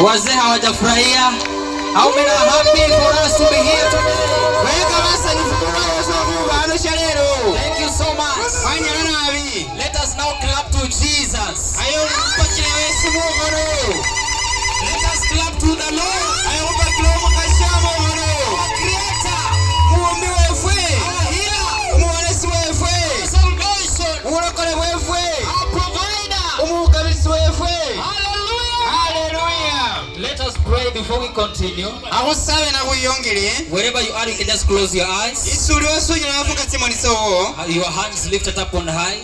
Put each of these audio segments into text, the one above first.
Wazee hawajafurahia. How many are happy for us to be here today? Thank you so much. Let us now clap to Jesus. Let us clap to the Lord. Our Creator. Our Healer. Our Salvation. Our Provider. Hallelujah. Let us pray before we continue. Wherever you are, you can just close your eyes. Your hands lifted up on high.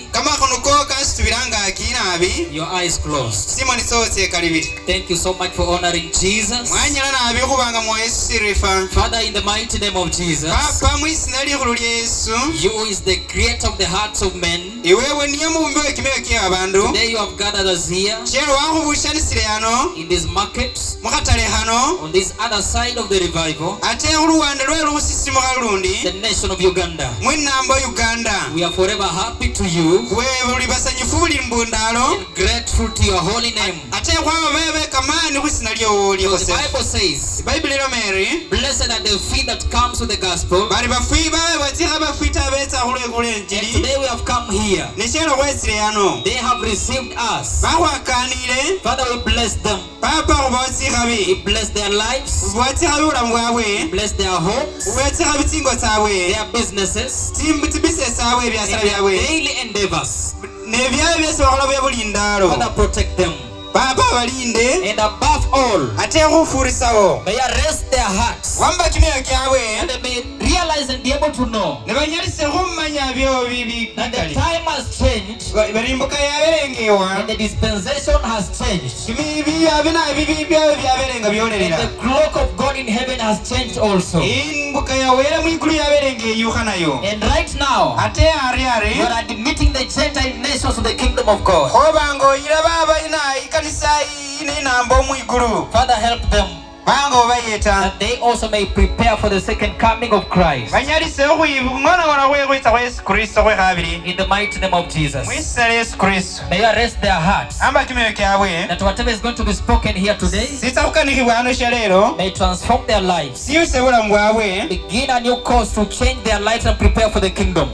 Your eyes closed. Thank you so much for honoring Jesus. Father, in the mighty name of Jesus, you is the creator of the hearts of men. Today you have gathered us here in this market, on this other side of the revival, the nation of Uganda. We are forever happy to you and grateful to your holy name. The Bible says, blessed are the feet that comes with the gospel. And today we have come here. They have received us. Father, we bless them. We bless their lives. We bless their homes, their businesses, their daily endeavors. Father, protect them. And above all, may you rest their hearts, and they may realize and be able to know that the time has changed and the dispensation has changed, and the clock of God in heaven has changed also. And right now, you are admitting the Gentile nations to the kingdom of God. Father, help them that they also may prepare for the second coming of Christ. In the mighty name of Jesus, may you arrest their hearts that whatever is going to be spoken here today may transform their lives, begin a new course to change their lives and prepare for the kingdom.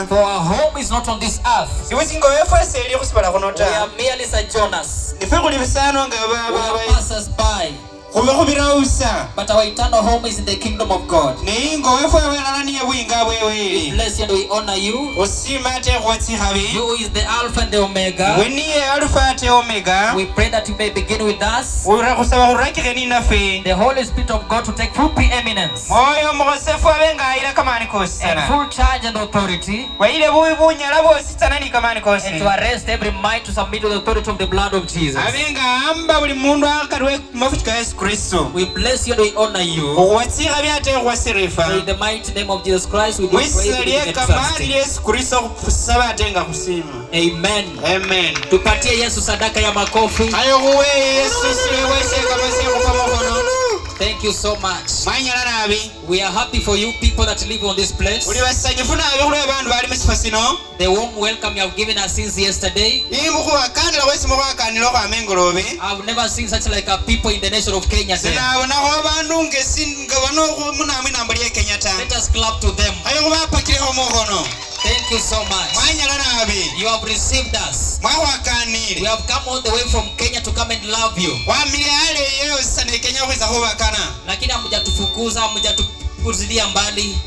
For our home is not on this earth. We are merely sojourners. We are passers by. But our eternal home is in the kingdom of God. We bless you and we honor you. You is the Alpha and the Omega. We pray that you may begin with us. The Holy Spirit of God to take full preeminence and full charge and authority, and to arrest every mind to submit to the authority of the blood of Jesus. We bless you and we honor you. In the mighty name of Jesus Christ, we pray and amen. Amen. Tupatie Yesu sadaka ya makofi. Thank you so much. We are happy for you people that live on this place. The warm welcome you have given us since yesterday. I've never seen such like a people in the nation of Kenya. Let us clap to them. Thank you so much. You have received us. We have come all the way from Kenya to come and love you. Lakini hamjatufukuza, hamjatupuzilia mbali.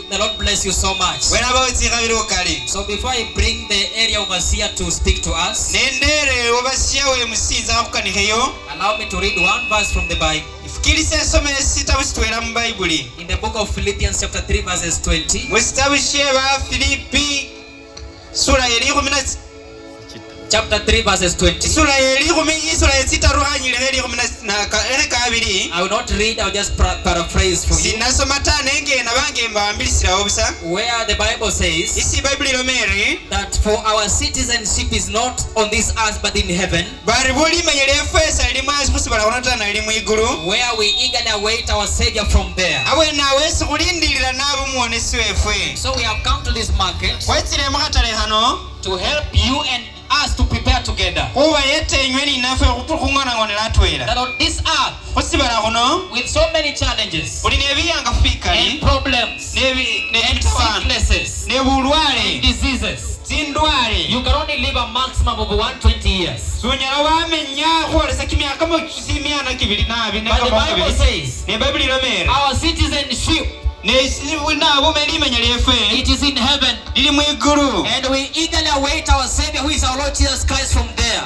The Lord bless you so much. So before I bring the area overseer to speak to us, allow me to read one verse from the Bible. In the book of Philippians chapter 3 verses 20. Chapter 3 verses 20. I will not read, I will just paraphrase for you. Where the Bible says that for our citizenship is not on this earth but in heaven, where we eagerly await our Savior from there. So we have come to this market wano to help you and us to prepare together. That on this earth, with so many challenges and problems and sicknesses and diseases, you can only live a maximum of 120 years. But the Bible says our citizenship, it is in heaven, and we eagerly await our Savior, who is our Lord Jesus Christ, from there.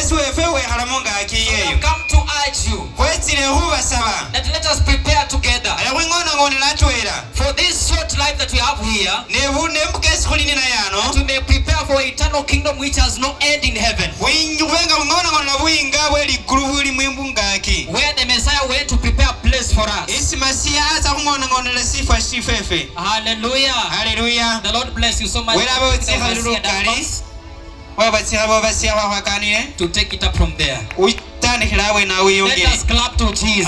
So we have come to urge you that let us prepare together for this short life that we have here, that we may prepare for eternal kingdom which has no end in heaven, where the Messiah went to prepare a place for us. Hallelujah. The Lord bless you so much to take it up from there. Let us clap to Jesus.